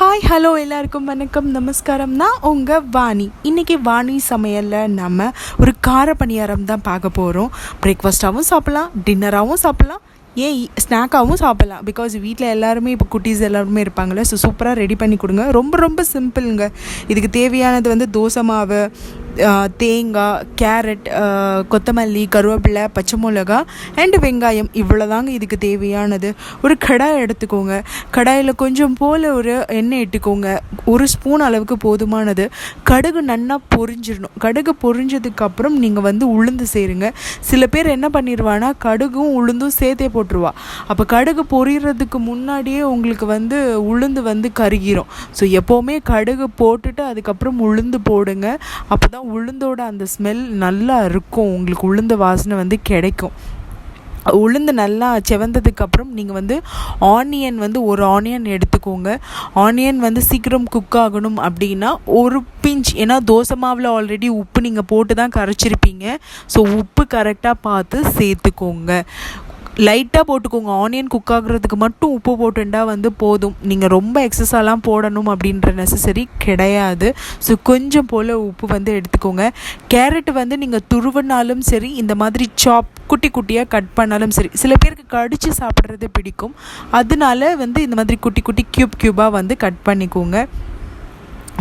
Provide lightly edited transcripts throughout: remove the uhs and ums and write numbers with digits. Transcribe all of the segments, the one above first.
Hi hello எல்லாருக்கும் வணக்கம் நமஸ்காரம். நான் உங்கள் வாணி. இன்றைக்கி வாணி சமையலில் நம்ம ஒரு கார பணியாரம் தான் பார்க்க போகிறோம். பிரேக்ஃபாஸ்ட்டாகவும் சாப்பிட்லாம், டின்னராகவும் சாப்பிட்லாம், ஏன் ஸ்நாக்காகவும் சாப்பிட்லாம். பிகாஸ் வீட்டில் எல்லாருமே இப்போ குட்டீஸ் எல்லாருமே இருப்பாங்களே, ஸோ சூப்பராக ரெடி பண்ணி கொடுங்க. ரொம்ப ரொம்ப சிம்பிளுங்க. இதுக்கு தேவையானது வந்து தோசை மாவு, தேங்காய், கேரட், கொத்தமல்லி, கருவேப்பிலை, பச்சை மிளகா அண்டு வெங்காயம், இவ்வளோதாங்க இதுக்கு தேவையானது. ஒரு கடாய் எடுத்துக்கோங்க. கடாயில் கொஞ்சம் போல் ஒரு எண்ணெய் இட்டுக்கோங்க. ஒரு ஸ்பூன் அளவுக்கு போதுமானது. கடுகு நல்லா பொரிஞ்சிடணும். கடுகு பொரிஞ்சதுக்கப்புறம் நீங்கள் வந்து உளுந்து சேருங்க. சில பேர் என்ன பண்ணிடுவான்னா கடுகும் உளுந்தும் சேர்த்தே போட்டுருவா. அப்போ கடுகு பொரிகிறதுக்கு முன்னாடியே உங்களுக்கு வந்து உளுந்து வந்து கருகிரும். ஸோ எப்போவுமே கடுகு போட்டுட்டு அதுக்கப்புறம் உளுந்து போடுங்க. அப்போ தான் உளுந்தோட அந்த ஸ்மெல் நல்லா இருக்கும். உங்களுக்கு உளுந்து வாசனை வந்து கிடைக்கும். உளுந்து நல்லா செவந்ததுக்கப்புறம் நீங்கள் வந்து ஆனியன் வந்து ஒரு ஆனியன் எடுத்துக்கோங்க. ஆனியன் வந்து சீக்கிரம் குக் ஆகணும் அப்படின்னா ஒரு பிஞ்ச், ஏன்னா தோசை மாவில் ஆல்ரெடி உப்பு நீங்கள் போட்டு தான் கரைச்சிருப்பீங்க. ஸோ உப்பு கரெக்டாக பார்த்து சேர்த்துக்கோங்க. லைட்டாக போட்டுக்கோங்க. ஆனியன் குக் ஆகுறதுக்கு மட்டும் உப்பு போட்டுண்டா வந்து போதும். நீங்கள் ரொம்ப எக்ஸஸாலாம் போடணும் அப்படின்ற நெசசரி கிடையாது. ஸோ கொஞ்சம் போல் உப்பு வந்து எடுத்துக்கோங்க. கேரட் வந்து நீங்கள் துருவினாலும் சரி, இந்த மாதிரி குட்டி குட்டியாக கட் பண்ணாலும் சரி. சில பேருக்கு கடித்து சாப்பிட்றது பிடிக்கும், அதனால வந்து இந்த மாதிரி குட்டி குட்டி க்யூபாக வந்து கட் பண்ணிக்கோங்க.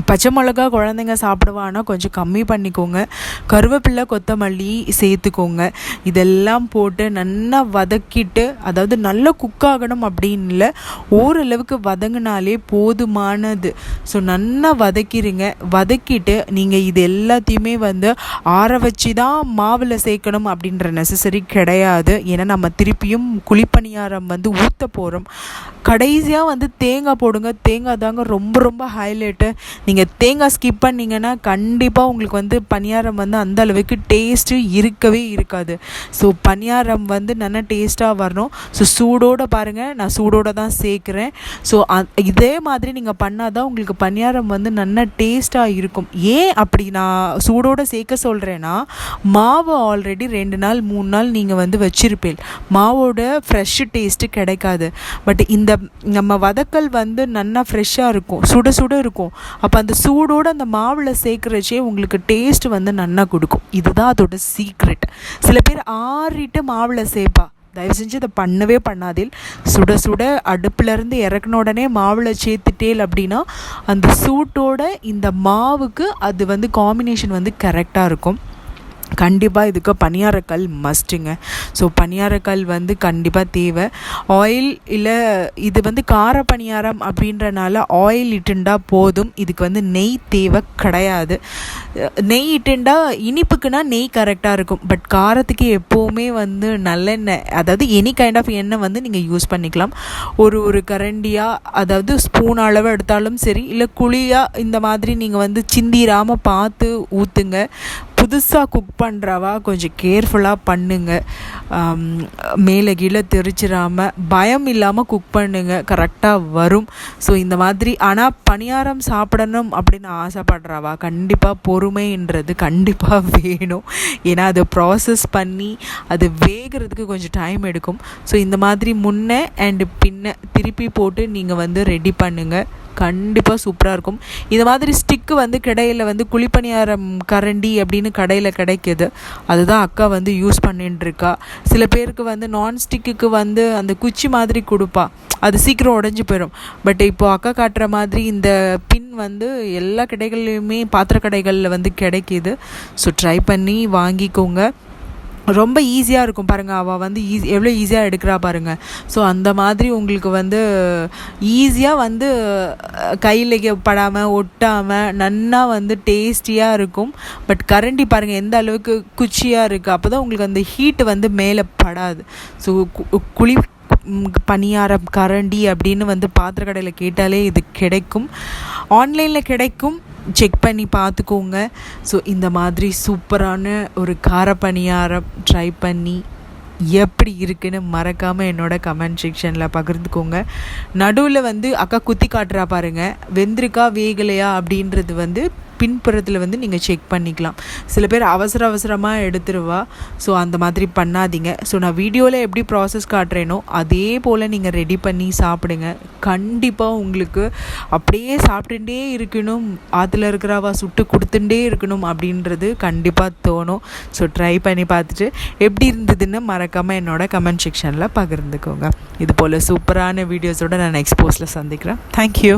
பச்சை மிளகா குழந்தைங்க சாப்பிடுவான்னா கொஞ்சம் கம்மி பண்ணிக்கோங்க. கருவேப்பிலை, கொத்தமல்லி சேர்த்துக்கோங்க. இதெல்லாம் போட்டு நல்லா வதக்கிட்டு, அதாவது நல்லா குக் ஆகணும் அப்படின்னு இல்லை, ஓரளவுக்கு வதங்கினாலே போதுமானது. ஸோ நல்லா வதக்கிடுங்க. வதக்கிட்டு நீங்கள் இது எல்லாத்தையுமே வந்து ஆற வச்சு தான் மாவில் சேர்க்கணும் அப்படின்ற நெசசரி கிடையாது. ஏன்னா நம்ம திருப்பியும் குழிப்பணியாரம் வந்து ஊற்ற போகிறோம். கடைசியாக வந்து தேங்காய் போடுங்க. தேங்காய் தாங்க ரொம்ப ரொம்ப ஹைலைட்டு. நீங்கள் தேங்காய் ஸ்கிப் பண்ணிங்கன்னா கண்டிப்பாக உங்களுக்கு வந்து பணியாரம் வந்து அந்த அளவுக்கு டேஸ்ட்டு இருக்கவே இருக்காது. ஸோ பணியாரம் வந்து நல்லா டேஸ்ட்டாக வரணும். ஸோ சூடோடு பாருங்கள், நான் சூடோடு தான் சேர்க்குறேன். ஸோ இதே மாதிரி நீங்கள் பண்ணால் தான் உங்களுக்கு பணியாரம் வந்து நல்லா டேஸ்ட்டாக இருக்கும். ஏன் அப்படி நான் சூடோடு சேர்க்க சொல்கிறேன்னா, மாவு ஆல்ரெடி 2 நாள் 3 நாள் நீங்கள் வந்து வச்சுருப்பேன். மாவோட ஃப்ரெஷ் டேஸ்ட்டு கிடைக்காது. பட் இந்த நம்ம வதக்கல் வந்து நல்லா ஃப்ரெஷ்ஷாக இருக்கும், சுட சுட இருக்கும். அப்போ அந்த சூடோடு அந்த மாவில் சேர்க்குறச்சே உங்களுக்கு டேஸ்ட் வந்து நல்லா கொடுக்கும். இதுதான் அதோட சீக்ரெட். சில பேர் ஆறிட்டு மாவில் சேர்ப்பா. தயவு செஞ்சு இதை பண்ணவே பண்ணாதீல். சுட சுட அடுப்புலேருந்து இறக்குன உடனே மாவில் சேர்த்துட்டேல் அப்படின்னா அந்த சூட்டோட இந்த மாவுக்கு அது வந்து காம்பினேஷன் வந்து கரெக்டாக இருக்கும். கண்டிப்பாக இதுக்கு பணியாரக்கல் மஸ்ட்டுங்க. ஸோ பணியாரக்கல் வந்து கண்டிப்பாக தேவை. ஆயில் இல்லை, இது வந்து கார பணியாரம் அப்படின்றனால ஆயில் இட்டுண்டா போதும். இதுக்கு வந்து நெய் தேவை கிடையாது. நெய் இட்டுண்டா இனிப்புக்குன்னா நெய் கரெக்டாக இருக்கும். பட் காரத்துக்கு எப்போவுமே வந்து நல்லெண்ணெய், அதாவது எனி கைண்ட் ஆஃப் எண்ணெய் வந்து நீங்கள் யூஸ் பண்ணிக்கலாம். ஒரு கரண்டியாக, அதாவது ஸ்பூன் அளவு எடுத்தாலும் சரி, இல்லை குழியாக இந்த மாதிரி நீங்கள் வந்து சிந்திராமல் பார்த்து ஊற்றுங்க. புதுசாக குக் பண்ணுறவா கொஞ்சம் கேர்ஃபுல்லாக பண்ணுங்க. மேலே கீழே தெரிச்சிடாமல் பயம் இல்லாமல் குக் பண்ணுங்க, கரெக்டாக வரும். ஸோ இந்த மாதிரி. ஆனால் பணியாரம் சாப்பிடணும் அப்படின்னு ஆசைப்படுறவா கண்டிப்பாக பொறுமைன்றது கண்டிப்பாக வேணும். ஏன்னா அதை ப்ராசஸ் பண்ணி அது வேகிறதுக்கு கொஞ்சம் டைம் எடுக்கும். ஸோ இந்த மாதிரி முன்னே அண்டு பின்ன திருப்பி போட்டு நீங்கள் வந்து ரெடி பண்ணுங்கள். கண்டிப்பாக சூப்பராக இருக்கும். இந்த மாதிரி ஸ்டிக்கு வந்து கடையில் வந்து குழிப்பணியாரம் கரண்டி அப்படின்னு கடையில் கிடைக்கிது. அதுதான் அக்கா வந்து யூஸ் பண்ணிட்டுருக்கா. சில பேருக்கு வந்து நான்ஸ்டிக்கு வந்து அந்த குச்சி மாதிரி கொடுப்பா, அது சீக்கிரம் உடஞ்சி போயிடும். பட் இப்போது அக்கா காட்டுற மாதிரி இந்த பின் வந்து எல்லா கடைகள்லையுமே, பாத்திர கடைகளில் வந்து கிடைக்கிது. ஸோ ட்ரை பண்ணி வாங்கிக்கோங்க. ரொம்ப ஈஸியாக இருக்கும் பாருங்கள். அவள் வந்து எவ்வளோ ஈஸியாக எடுக்கிறா பாருங்கள். ஸோ அந்த மாதிரி உங்களுக்கு வந்து ஈஸியாக வந்து கையில் படாமல் ஒட்டாமல் நன்னா வந்து டேஸ்டியாக இருக்கும். பட் கரண்டி பாருங்கள் எந்த அளவுக்கு குச்சியாக இருக்குது. அப்போ தான் உங்களுக்கு அந்த ஹீட்டு வந்து மேலே படாது. ஸோ குழி பணியாரம் கரண்டி அப்படின்னு வந்து பாத்திர கடையில் கேட்டாலே இது கிடைக்கும், ஆன்லைனில் கிடைக்கும். செக் பண்ணி பார்த்துக்கோங்க. ஸோ இந்த மாதிரி சூப்பரான ஒரு கார பணியாரம் ட்ரை பண்ணி எப்படி இருக்குன்னு மறக்காமல் என்னோட கமெண்ட் செக்ஷனில் பகிர்ந்துக்கோங்க. நடுவில் வந்து அக்கா குத்தி காட்டுறா பாருங்கள், வெந்திருக்கா வேகலையா அப்படின்றது வந்து பின்புறத்தில் வந்து நீங்கள் செக் பண்ணிக்கலாம். சில பேர் அவசரமாக எடுத்துருவா. ஸோ அந்த மாதிரி பண்ணாதீங்க. ஸோ நான் வீடியோவில் எப்படி ப்ராசஸ் காட்டுறேனோ அதே போல் நீங்கள் ரெடி பண்ணி சாப்பிடுங்க. கண்டிப்பாக உங்களுக்கு அப்படியே சாப்பிட்டுட்டே இருக்கணும், ஆற்றுல இருக்கிறவா சுட்டு கொடுத்துட்டே இருக்கணும் அப்படின்றது கண்டிப்பாக தோணும். ஸோ ட்ரை பண்ணி பார்த்துட்டு எப்படி இருந்ததுன்னு மறக்காமல் என்னோட கமெண்ட் செக்ஷனில் பகிர்ந்துக்கோங்க. இது போல் சூப்பரான வீடியோஸோடு நான் நெக்ஸ்ட் போஸ்ட்டில் சந்திக்கிறேன். தேங்க்யூ.